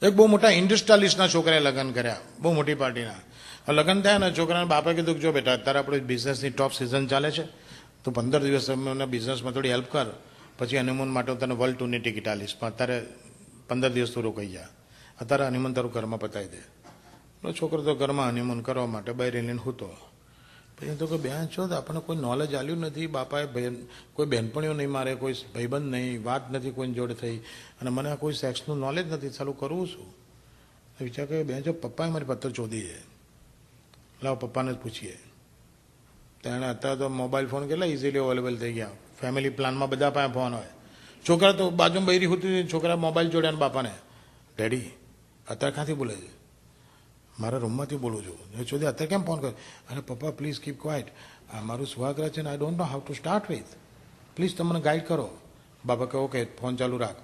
એક બહુ મોટા ઇન્ડસ્ટ્રીયાલિસ્ટના છોકરાએ લગ્ન કર્યા, બહુ મોટી પાર્ટીના. લગ્ન થયા ને છોકરાના બાપે કીધું કે જો બેટા અત્યારે આપણે બિઝનેસની ટોપ સિઝન ચાલે છે, તો 15 દિવસ મને બિઝનેસમાં થોડી હેલ્પ કર, પછી હનીમૂન માટે તને વર્લ્ડ ટૂરની ટિકિટ આલીશ, પણ અત્યારે 15 દિવસ તું રોકાઈ જા, અત્યારે હનીમૂન તારું ઘરમાં પતાવી દે. છોકરો તો ઘરમાં હનીમૂન કરવા માટે બહાર લઈને હૂતો. પછી તો કે બેન છો તો આપણને કોઈ નોલેજ આલ્યું નથી, બાપાએ કોઈ બહેનપણીઓ નહીં મારે, કોઈ ભાઈબંધ નહીં, વાત નથી કોઈની જોડે થઈ, અને મને આ કોઈ સેક્સનું નોલેજ નથી, ચાલુ કરવું શું? વિચાર કર્યો બેન જો પપ્પાએ મારી પત્તર ચોધી છે, લાવ પપ્પાને જ પૂછીએ. તેણે અત્યારે તો મોબાઈલ ફોન કેટલા ઇઝીલી અવેલેબલ થઈ ગયા, ફેમિલી પ્લાનમાં બધા પાસે ફોન હોય. છોકરા તો બાજુમાં બૈરી હોતી, છોકરા મોબાઈલ જોડ્યા બાપાને, ડેડી અત્યારે ક્યાંથી બોલે છે? મારા રૂમમાંથી બોલું છું. ચોધી અત્યારે કેમ ફોન કર્યો? અરે પપ્પા પ્લીઝ કીપ ક્વાઇટ, મારું સ્વાગત છે ને I don't know how to start with, please તમે મને ગાઈડ કરો. બાપા કહો કે ફોન ચાલુ રાખ,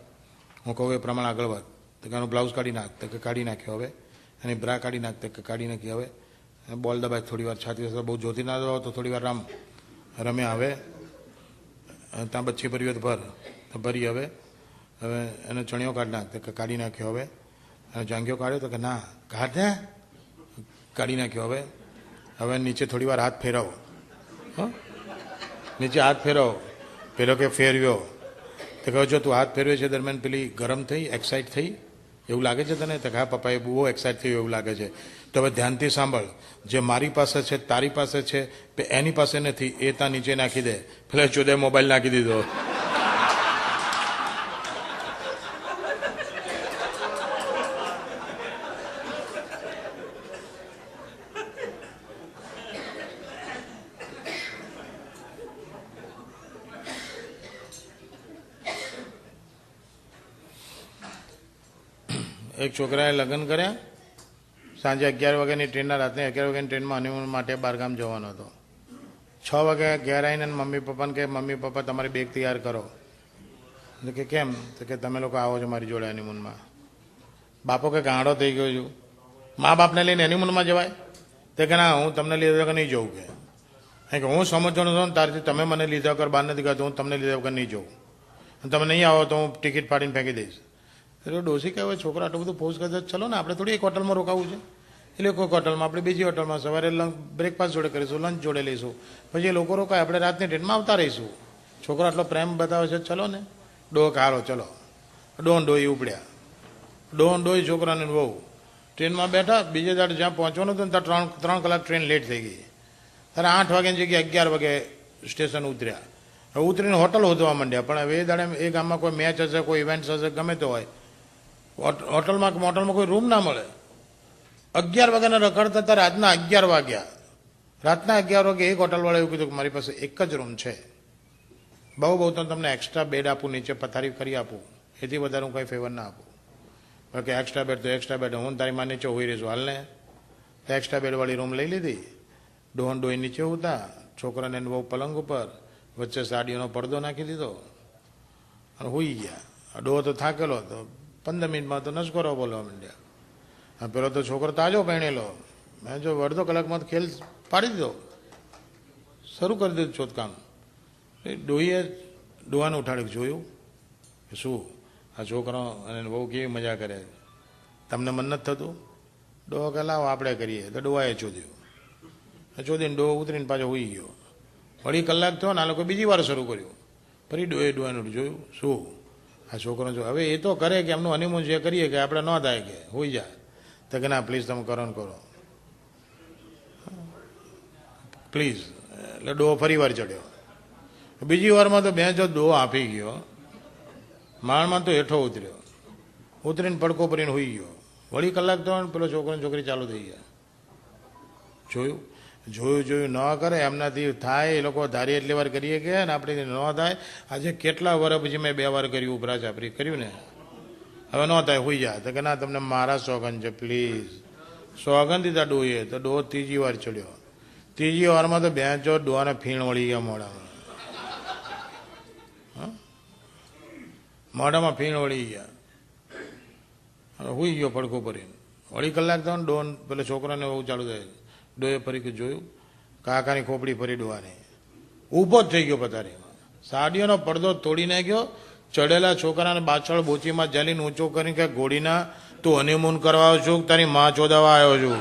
હું કહું એ પ્રમાણે આગળ વધ. તો કે આનું બ્લાઉઝ કાઢી નાખ, તો કે કાઢી નાખ્યો હવે, એની બ્રા કાઢી નાખ, તો કે કાઢી નાખી હવે, બોલ દબાય થોડી વાર, છાતી બહુ જોતી ના દો તો થોડી વાર રમ્યા, હવે ત્યાં બચ્ચી ભરી હોય તો ભર, તો ભરી હવે એને ચણિયો કાઢી નાખ, તો કે કાઢી નાખ્યો હવે, અને જાંગીઓ કાઢ્યો, તો કે ના કાઢ ને, કાઢી નાખ્યો હવે. હવે નીચે થોડી વાર હાથ ફેરવો, નીચે હાથ ફેરવો, પેલો કે ફેરવ્યો, તો કહો જો તું હાથ ફેરવે છે દરમિયાન પેલી ગરમ થઈ, એક્સાઇટ થઈ એવું લાગે છે તને? તો હા પપ્પા એ બહુ એક્સાઇટ થયું એવું લાગે છે. તો હવે ધ્યાનથી સાંભળ, જે મારી પાસે છે, તારી પાસે છે, એની પાસે નથી, એ ત્યાં નીચે નાખી દે. પેલા ચોદે મોબાઈલ નાખી દીધો. એક છોકરાએ લગ્ન કર્યા, સાંજે 11 વાગ્યાની ટ્રેનના, રાતને 11 વાગ્યાની ટ્રેનમાં હનીમૂન માટે બહારગામ જવાનો હતો. 6 વાગે ઘેર આવીને મમ્મી પપ્પાને કહે મમ્મી પપ્પા તમારી બેગ તૈયાર કરો. તો કે કેમ? તો કે તમે લોકો આવો છો મારી જોડે હનીમૂનમાં. બાપો કે ગાંડો થઈ ગયો છું, મા બાપને લઈને હનીમૂનમાં જવાય? તો કે ના હું તમને લીધા વગર નહીં જવું. કે હું સમજવાનો છું તારથી, તમે મને લીધા વગર બહાર નથી ગયા, હું તમને લીધા વગર નહીં જવું, તમે નહીં આવો તો હું ટિકિટ ફાડીને ફેંકી દઈશ. એટલે ડોસી કહેવાય છોકરા આટલું બધું ફોર્સ કરતા, ચલો ને આપણે થોડી એક હોટલમાં રોકાવું છે, એટલે કોઈક હોટલમાં, આપણે બીજી હોટલમાં સવારે બ્રેકફાસ્ટ જોડે કરીશું, લંચ જોડે લઈશું, પછી એ લોકો રોકાય, આપણે રાતની ટ્રેનમાં આવતા રહીશું. છોકરો આટલો પ્રેમ બતાવે છે, ચલો ને. ડોહ હારો ચલો, ડોન ડોહી ઉપડ્યા, ડોન ડોહી છોકરાને બહુ ટ્રેનમાં બેઠા. બીજે દાડે જ્યાં પહોંચવાનું હતું ને ત્યાં 3 કલાક ટ્રેન લેટ થઈ ગઈ. ત્યારે 8 વાગ્યાની જગ્યાએ 11 વાગે સ્ટેશન ઉતર્યા. હવે ઉતરીને હોટલ શોધવા માંડ્યા, પણ હવે એ દાડે એ ગામમાં કોઈ મેચ હશે, કોઈ ઇવેન્ટ્સ હશે, ગમે તે હોય, હોટલમાં કોઈ રૂમ ના મળે. 11 વાગ્યાના રખડતા હતા, રાતના 11 વાગ્યા. રાતના 11 વાગે એક હોટલવાળા એવું કીધું કે મારી પાસે એક જ રૂમ છે, બહુ તો તમને એક્સ્ટ્રા બેડ આપું, નીચે પથારી કરી આપું, એથી વધારે હું કંઈ ફેવર ના આપું. બાકી એક્સ્ટ્રા બેડ તો એક્સ્ટ્રા બેડ, હું તારી માં નીચે હોઈ રહીશું હાલને. તો એક્સ્ટ્રા બેડવાળી રૂમ લઈ લીધી. ડોહન ડોહી નીચે ઉતા, છોકરાને બહુ પલંગ ઉપર, વચ્ચે સાડીઓનો પડદો નાખી દીધો અને હોઈ ગયા. ડોહો તો થાકેલો હતો, 15 મિનિટમાં તો નસકોરો બોલવા માંડ્યા. પેલો તો છોકરો તાજો પહેણેલો, મેં જો અડધો કલાકમાં ખેલ પાડી દીધો, શરૂ કરી દીધું ચોથકામ. ડોહીએ ડોહાને ઉઠાડી જોયું કે શું આ છોકરો અને બહુ કેવી મજા કરે, તમને મન નથી થતું? ડોહો કે લાવો આપણે કરીએ. તો ડોહાએ ચોદ્યું, ચોદીને ડોહો ઉતરીને પાછો હોઈ ગયો. વળી કલાક થયો ને આ લોકો બીજી વાર શરૂ કર્યું. ફરી ડોહાને જોયું શું આ છોકરો જો હવે એ તો કરે કે એમનું હનીમૂન જે કરીએ કે આપણે ન થાય કે હોઈ જાય. તો કે ના પ્લીઝ તમે કરો ને કરો પ્લીઝ. એટલે ડોહો ફરી વાર ચડ્યો. બીજી વારમાં તો બેન જો ડોહો આપી ગયો, માણમાં તો હેઠો ઉતર્યો, ઉતરીને પડકો ભરીને હોઈ ગયો. વળી કલાક તો પેલો છોકરો છોકરી ચાલુ થઈ ગયા. જોયું ન કરે એમનાથી થાય, એ લોકો ધારી એટલી વાર કરીએ કે ને આપણે ન થાય. આજે કેટલા વર્ષ પછી મેં 2 વાર કર્યું, ઉપરા ચાપરી કર્યું ને, હવે ન થાય હોઈ જાય. તો કે ના તમને મારા સોગન છે પ્લીઝ. સોગન દીધા ડોહીએ. તો ડોહો ત્રીજી વાર ચડ્યો. ત્રીજી વારમાં તો બેન જો ડોહાને ફીણ વળી ગયા મોઢામાં, મોઢામાં ફીણ વળી ગયા, હોઈ ગયો પડકો ભરીને. વળી કલાક થયો ને ડોન પેલા છોકરાને બહુ ચાલુ થાય. ડોહે ફરી જોયું, કાકાની ખોપડી ફરી ડોહાને ઊભો જ થઈ ગયો પથારીમાં, સાડીઓનો પડદો તોડી નાખ્યો, ચડેલા છોકરાને પાછળ બોચીમાં જાલીને ઊંચો કરીને કે ઘોડીના તું હનીમૂન કરવા આવ્યો છું તારી માં ચોદાવા આવ્યો છું?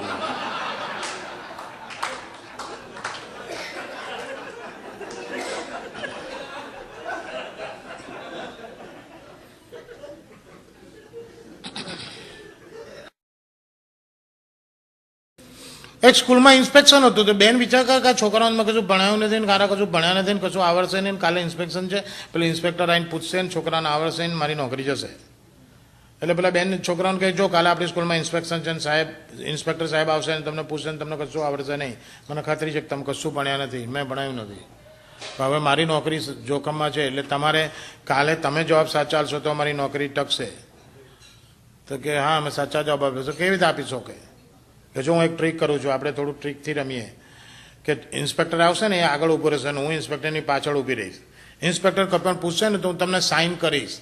એક સ્કૂલમાં ઇન્સ્પેક્શન હતું તો બેન વિચાર કરે કે છોકરાઓને કશું ભણાવ્યું નથી ને કારા કશું ભણ્યા નથી ને કશું આવડશે નહીં, કાલે ઇન્સ્પેક્શન છે, પેલું ઇન્સ્પેક્ટર આવીને પૂછશે ને છોકરાને આવડશે ને મારી નોકરી જશે. એટલે પેલા બેન છોકરાઓને કહે જો કાલે આપણી સ્કૂલમાં ઇન્સ્પેક્શન છે ને સાહેબ ઇન્સ્પેક્ટર સાહેબ આવશે ને તમને પૂછશે ને તમને કશું આવડશે નહીં, મને ખાતરી છે કે તમે કશું ભણ્યા નથી, મેં ભણાવ્યું નથી, તો હવે મારી નોકરી જોખમમાં છે, એટલે તમારે કાલે તમે જવાબ સાચા આપશો તો મારી નોકરી ટકશે. તો કે હા અમે સાચા જવાબ આપીશું. કેવી રીતે આપી શકો? કે જો હું એક ટ્રીક કરું છું, આપણે થોડું ટ્રીકથી રમીએ કે ઇન્સ્પેક્ટર આવશે ને એ આગળ ઊભો રહેશે ને હું ઇન્સ્પેક્ટરની પાછળ ઊભી રહીશ. ઇન્સ્પેક્ટર કપણ પૂછશે ને તો હું તમને સાઇન કરીશ,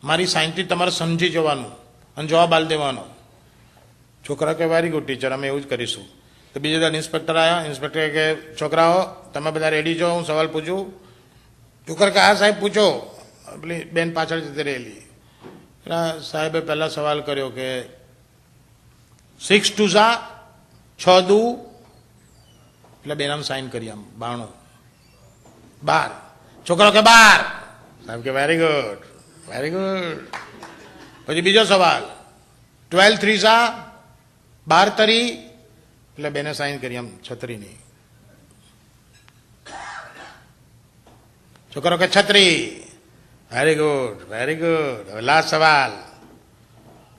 મારી સાઇનથી તમારે સમજી જવાનું અને જવાબ આપી દેવાનો. છોકરા કે વેરી ગુડ ટીચર, અમે એવું જ કરીશું. તો બીજા દાડે ઇન્સ્પેક્ટર આવ્યા. ઇન્સ્પેક્ટર કે છોકરાઓ તમે બધા રેડી છો, હું સવાલ પૂછું? છોકરા કે હા સાહેબ પૂછો. પેલી બેન પાછળ જતી રહેલી. સાહેબે પહેલા સવાલ કર્યો કે 6 2 6 2, એટલે બેન આમ સાઇન કરી આમ 92 12. છોકરો કે 12. સાહેબ કે વેરી ગુડ વેરી ગુડ. પછી બીજો સવાલ 12 3 12 તરી, એટલે બેને સાઇન કરી આમ છત્રીની. છોકરો કે છત્રી. Very good very good. હવે લાસ્ટ સવાલ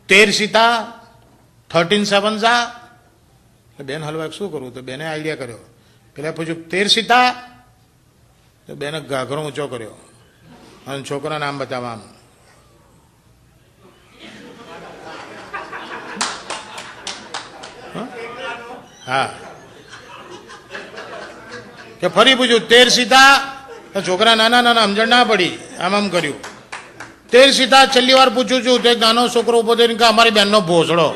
13 13 7 એટલે બેન હલવા શું કરવું? તો બેને આઈડિયા કર્યો. પેલા પૂછ્યું 13 તો બેને ઘાઘરો ઊંચો કર્યો અને છોકરાને નામ બતાવવા આમ. હા કે ફરી પૂછ્યું 13 તો છોકરા નાના નાના સમજણ ના પડી, આમ આમ કર્યું. 13 છેલ્લી વાર પૂછું છું. તો એક નાનો છોકરો ઉભો થઈને કે અમારી બેનનો ભોસડો.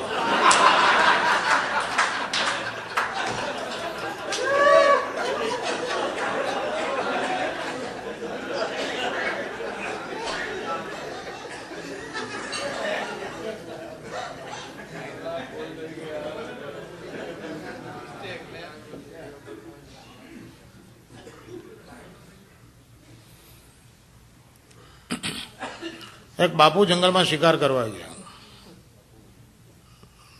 એક બાપુ જંગલમાં શિકાર કરવા ગયા,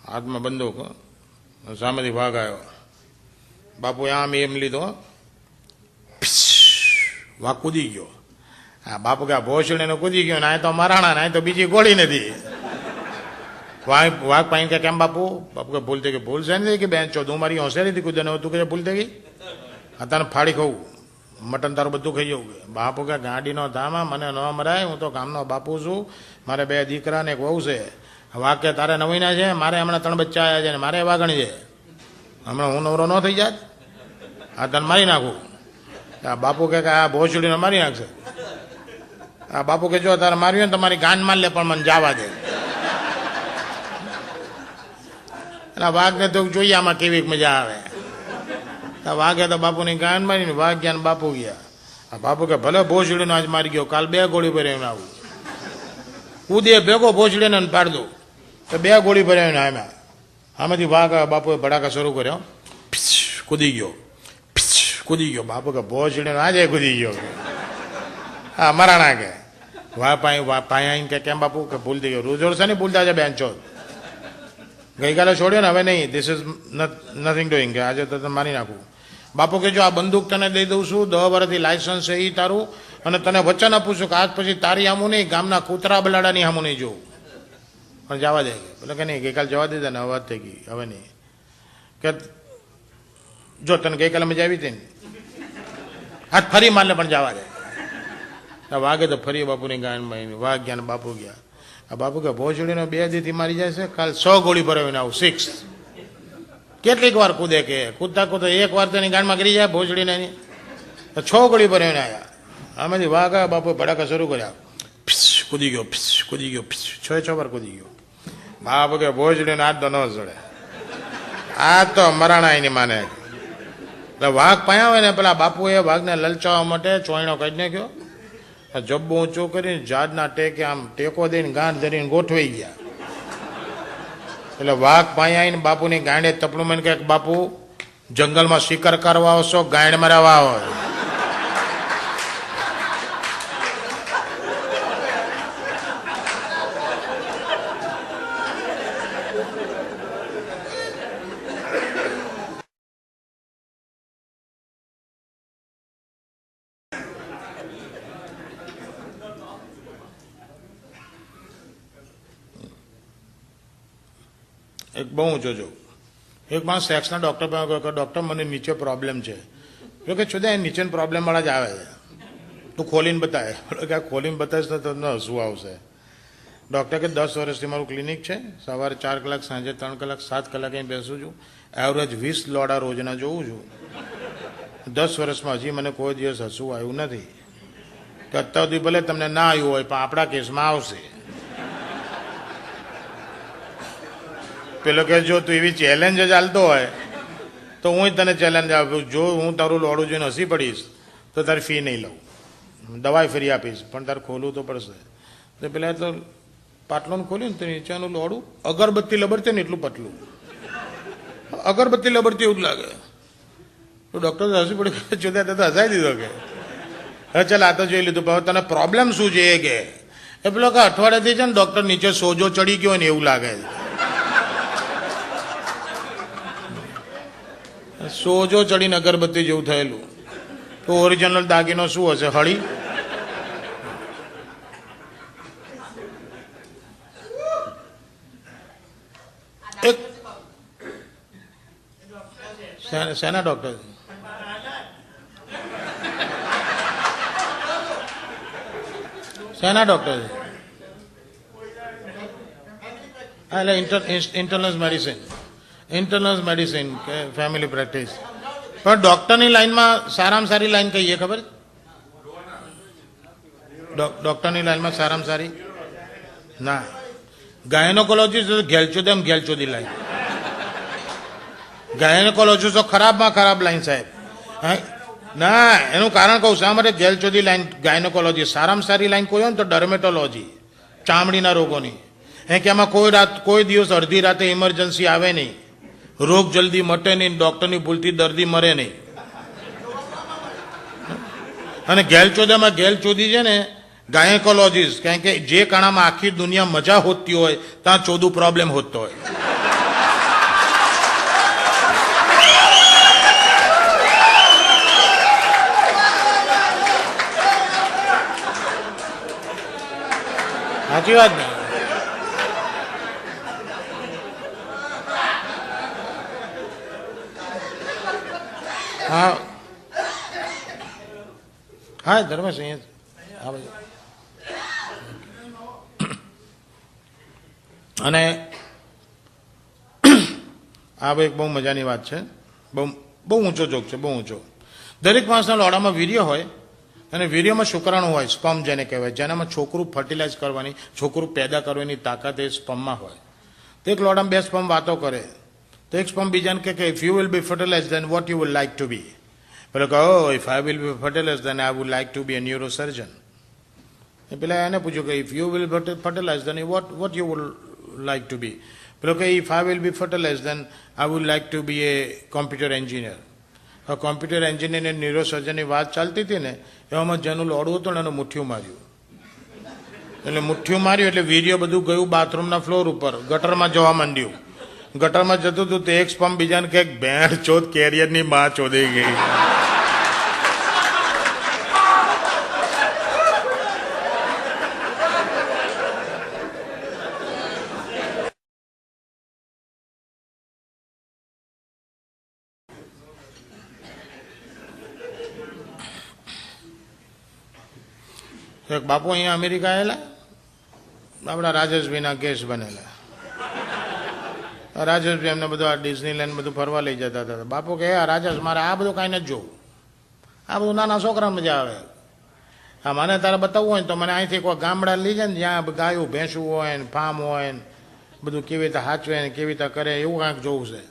હાથમાં બંદૂક, સામેથી વાઘ આવ્યો. બાપુએ આમ એમ લીધો, વાઘ કૂદી ગયો. હા બાપુ કે ભોસડીને કૂદી ગયો ને આ તો મરાણા ને તો બીજી ગોળી નથી. વાઘ પાઈને કે કેમ બાપુ? બાપુ કે ભૂલ થઈ ગઈ. ભૂલ છે ને કે બેન ચો તું મારી હોશિયારીથી કૂદે તું કે ભૂલ થઈ ગઈ, અત્યારે ફાડી ખાવું, મટન તારું બધું ખાઈ જવું. બાપુ કે ગાડીનો ધામા મને ન મરાય, હું તો ગામનો બાપુ છું, મારે 2 દીકરા ને એક વહુ છે. વાઘ કે તારે નવીના છે, મારે હમણાં 3 બચ્ચા આવ્યા છે ને મારે વાઘણી છે, હમણાં હું નવરો ન થઈ જાત, આ તને મારી નાખું. આ બાપુ કે આ ભોસડીને મારી નાખશે. આ બાપુ કે જો તારે માર્યું ને તમારી ગાંડ માર લે પણ મને જવા દે. અને વાઘને તો જોઈએ આમાં કેવી મજા આવે. વાઘે તો બાપુની ગાંડ મારીને વાઘ ગયા ને બાપુ ગયા. આ બાપુ કે ભલે ભોસડીનો આજ મારી ગયો, કાલ 2 ગોળી ભરાવીને આવું. કૂદે ભેગો ભોસડીને પાડ દો તો 2 ગોળી ભરાવીને આવ્યા. આમાંથી વાઘ બાપુએ ભડાકા શરૂ કર્યો, કૂદી ગયો કૂદી ગયો. બાપુ કે ભોસડીનો આજે કૂદી ગયો. હા મરાણા કે વાહ પાયા કે કેમ બાપુ? કે ભૂલ થઈ ગયો. રોજ છે ને ભૂલતા છે બેન ચોથ, ગઈકાલે છોડ્યો ને હવે નહીં, ધીસ ઇઝ નથિંગ ડુઈંગ, કે આજે તો મારી નાખું. બાપુ કે જો આ બંદૂક તને દઈ દઉં છું, 10 વર્ષથી લાયસન્સ છે એ તારું, અને તને વચન આપું છું કે આજ પછી તારી આમું નહીં, ગામના કૂતરા બલાડાની આમું નહીં જોવું, પણ જવા દે. એટલે કે નહીં ગઈકાલે જવા દીધા ને વાત થઈ ગઈ, હવે નહીં. કે જો તને ગઈકાલે મજા આવી હતી ને, આજ ફરી મારલે પણ જવા દે. વાઘે તો ફરી બાપુની ગાંડમાં વાઘ ગયા ને બાપુ ગયા. આ બાપુ કે ભોસડીનો 2 દીથી મારી જાય છે, કાલ 100 ગોળી ભરાવીને આવું 6. કેટલીક વાર કૂદે કે કૂદતા કૂદતા 1 વાર તો એની ગાંડમાં ગરી જાય ભોસડીને, તો 6 ગોળી ભરાવીને આવ્યા. આમાંથી વાઘ આવ્યા, બાપુએ ભડાકા શરૂ કર્યા, કૂદી ગયો કૂદી ગયો 6 વાર કૂદી ગયો. બાપુ કે ભોસડીને હાથ તો ન ચડે, આ તો મરાણા એની માને. એટલે વાઘ પાયા હોય ને પેલા બાપુએ વાઘને લલચાવવા માટે ચોઈણો કાઢી નાખ્યો, જબ્બો ઊંચો કરીને ઝાડના ટેકે આમ ટેકો દઈને ગાંઠ ધરીને ગોઠવાઈ ગયા. એટલે વાઘ ભાઈ આવીને બાપુની ગાંડે તપલું મને કહે બાપુ જંગલમાં શિકાર કરવા આવશો ગાંડ મરાવા આવો. એક બહુ ઊંચો જો એક માણસ સેક્સના ડૉક્ટર પાસે ગયો કે ડૉક્ટર મને નીચે પ્રોબ્લેમ છે તો કે છુદા એ નીચેનો પ્રોબ્લેમવાળા જ આવે છે તું ખોલીને બતાવે કે ખોલીને બતાવીશ તો તમને હસવું આવશે. ડૉક્ટર કે 10 વર્ષથી મારું ક્લિનિક છે, સવારે 4 કલાક સાંજે 3 કલાક 7 કલાક અહીં બેસું છું, એવરેજ 20 લોડા રોજના જોઉં છું. 10 વર્ષમાં હજી મને કોઈ દિવસ હસવું આવ્યું નથી. કે અત્યાર સુધી ભલે તમને ના આવ્યું હોય પણ આપણા કેસમાં આવશે. પેલો કે જો તું એવી ચેલેન્જ જ ચાલતો હોય તો હું તને ચેલેન્જ આપું, જો હું તારું લોડું જોઈને હસી પડીશ તો તારી ફી નહીં લઉં, દવાઈ ફરી આપીશ પણ તારે ખોલવું તો પડશે. તો પેલા તો પાટલોને ખોલ્યું ને તો નીચેનું લોડું અગરબત્તી લબડતી ને એટલું પતલું, અગરબત્તી લબડતી એવું જ લાગે. તો ડૉક્ટર હસી પડી જોતા તો હસાઈ દીધો કે હવે ચાલ આ તો જોઈ લીધું પણ તને પ્રોબ્લેમ શું છે એ કે એ પેલો કે અઠવાડિયાથી છે ને ડૉક્ટર નીચે સોજો ચડી ગયો ને એવું લાગે છે. સોજો ચડીને અગરબત્તી જેવું થયેલું તો ઓરિજિનલ દાગીનો શું હશે? હળી. એક શેના ડોક્ટર? શેના ડોક્ટર? એટલે ઇન્ટરનલ મેડિસિન, ઇન્ટરનલ મેડિસિન કે ફેમિલી પ્રેક્ટિસ. પણ ડૉક્ટરની લાઈનમાં સારામાં સારી લાઈન કહીએ ખબર? ડૉક્ટરની લાઈનમાં સારામાં સારી ના, ગાયનોકોલોજીસ્ટ ઘેલચોદેમ ઘેલચોદી લાઈન. ગાયનોકોલોજીસ્ટ તો ખરાબમાં ખરાબ લાઈન સાહેબ. ના, એનું કારણ કહું શા માટે ઘેલચોદી લાઈન ગાયનોકોલોજી સારામાં સારી લાઈન કોઈ હોય ને તો ડર્મેટોલોજી, ચામડીના રોગોની. કે એમાં કોઈ દિવસ અડધી રાતે ઇમરજન્સી આવે નહીં, રોગ જલ્દી મટે નહીં, ડૉક્ટરની ભૂલથી દર્દી મરે નહીં. અને ઘેલચોદામાં ઘેલચોદી છે ને ગાયનોકોલોજીસ્ટ, કારણ કે જે કાણામાં આખી દુનિયા મજા હોતી હોય ત્યાં ચોદું પ્રોબ્લેમ હોતો હોય. સાચી વાત ને? હા હા ધર્મેશ અહીંયા હા ભાઈ. અને આ ભાઈ બહુ મજાની વાત છે, બહુ ઊંચો જોક છે, બહુ ઊંચો. દરેક માણસના લોડામાં વીર્ય હોય અને વીર્યમાં શુક્રાણુ હોય, સ્પર્મ જેને કહેવાય, જેનામાં છોકરું ફર્ટિલાઇઝ કરવાની, છોકરું પેદા કરવાની તાકાત એ સ્પર્મમાં હોય. તો એક લોડામાં 2 સ્પર્મ વાતો કરે તો એક સ્પર્મ બીજાને કહે કે if you will be fertilise then what you will like to be. પેલો કહો if I will be fertilise then I would like to be a neurosurgeon. પેલા એને પૂછ્યું કે if you will fertilise then what you would like to be. પેલો કે if I will be fertilise then I would like to be a computer engineer. હવે computer engineer અને ન્યુરોસર્જનની વાત ચાલતી હતી ને એવામાં જેનું લોડું હતું ને એનું મુઠ્ઠિયું માર્યું. એટલે મુઠ્ઠિયું માર્યું એટલે વીર્ય બધું ગયું બાથરૂમના ફ્લોર ઉપર, ગટરમાં જવા માંડ્યું. ગટરમાં જતું હતું તે એક સ્પર્મ બીજાને કંઈક ભેંડ ચોદ કેરિયરની માં ચોદાઈ ગઈ. એક બાપુ અહીંયા અમેરિકા આવેલા, આપણા રાજેશભાઈના કેસ બનેલા. રાજેશભાઈ એમને બધું આ ડિઝનીલેન્ડ બધું ફરવા લઈ જતા હતા. બાપુ કહે રાજેશ મારે આ બધું કાંઈ નથી જોવું, આ બધું નાના છોકરાને મજા આવે. હા મને તારે બતાવવું હોય તો મને અહીંથી કોઈ ગામડા લઈ જાય ને જ્યાં ગાયું ભેંસું હોય ને ફાર્મ હોય ને બધું કેવી રીતે સાચવે ને કેવી રીતે કરે એવું કાંઈક જોવું છે.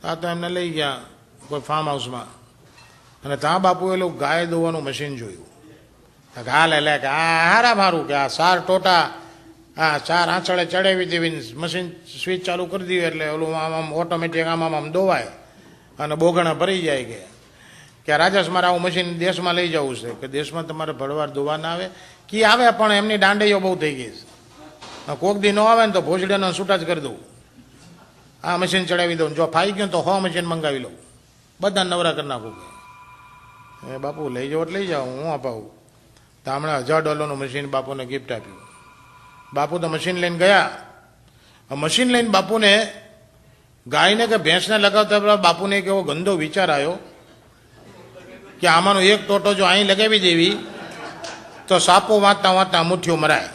આ તો એમને લઈ ગયા કોઈ ફાર્મ હાઉસમાં અને ત્યાં બાપુ એલું ગાય દોવાનું મશીન જોયું. હા લે કે આ હારા મારું કે આ સાર ટોટા હા 4 આંચળે ચડાવી દેવી, મશીન સ્વિચ ચાલુ કરી દીધી એટલે ઓલું આમ ઓટોમેટિક આમ દોવાય અને બોગણા ભરી જાય કે રાજેશ મારે આવું મશીન દેશમાં લઈ જવું છે કે દેશમાં તમારે ભરવાર દોવા ના આવે કી આવે, પણ એમની દાંડીઓ બહુ થઈ ગઈ છે. કોક દી ન આવે ને તો ભોજડીનો છૂટા જ કરી દઉં, આ મશીન ચડાવી દઉં, જો ફાઈ ગયું તો 100 મશીન મંગાવી લઉં, બધા નવરા કરી નાખું. એ બાપુ લઈ જાઓ એટલે લઈ જાઓ, હું અપાવું. તો હમણાં $1000 મશીન બાપુને ગિફ્ટ આપ્યું. બાપુ તો મશીન લઈને ગયા. મશીન લઈને બાપુને ગાયને કે ભેંસને લગાવતા પેલા બાપુને એક એવો ગંદો વિચાર આવ્યો કે આમાંનો એક ટોટો જો અહીં લગાવી દેવી તો સાપો વાંચતા વાંચતા મુઠ્ઠીઓ મરાય.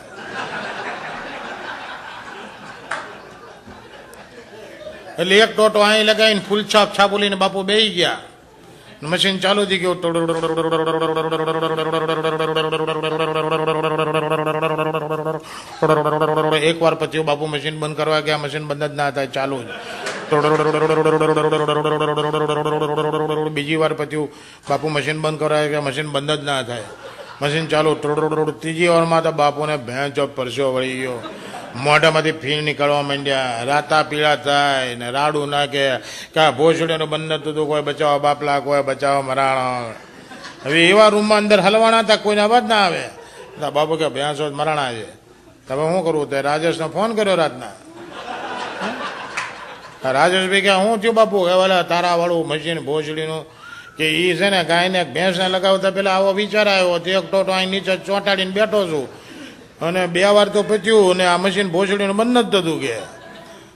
એટલે એક ટોટો અહીં લગાવીને ફૂલ છાપ છાપુલીને બાપુ બેસી ગયા. મશીન ચાલુ થઈ ગયું. એક વાર પછી બાપુ મશીન બંધ કરવા ગયા, મશીન બંધ જ ના થાય, ચાલુ જ. બીજી વાર પછી બાપુ મશીન બંધ કરવા ગયા, મશીન બંધ જ ના થાય, મશીન ચાલુ. ત્રીજી વારમાં તો બાપુને ભેંસ પરસ્યો વળી ગયો, મોઢામાંથી ફીણ નીકળવા માંડ્યા, રાતા પીળા થાય ને રાડું નાખે કે ભોસડીનું બંધ નતું હતું, કોઈ બચાવો બાપલા, કોઈ બચાવો મરાણા. હવે એવા રૂમમાં અંદર હલવાના હતા, કોઈને અવાજ ના આવે. બાપુ કે ભેંસો મરાણા છે, તમે શું કરવું? તે રાજેશને ફોન કર્યો રાતના. રાજેશભાઈ કે શું થયું બાપુ? કે વાલા તારા વાળું મશીન ભોસડીનું કે એ છે ને ગાયને ભેંસને લગાવતા પેલા આવો વિચાર આવ્યો, તે એક ટોટો અહીં નીચે ચોંટાડીને બેઠો છું અને 2 વાર તો પચ્યું અને આ મશીન ભોસડીનું બંધ જ થતું કે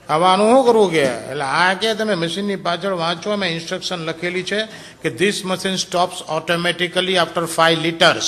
હવે આનું શું કરવું કે. એટલે આ કે તમે મશીનની પાછળ વાંચો, મેં ઇન્સ્ટ્રક્શન લખેલી છે કે this machine stops automatically after 5 liters.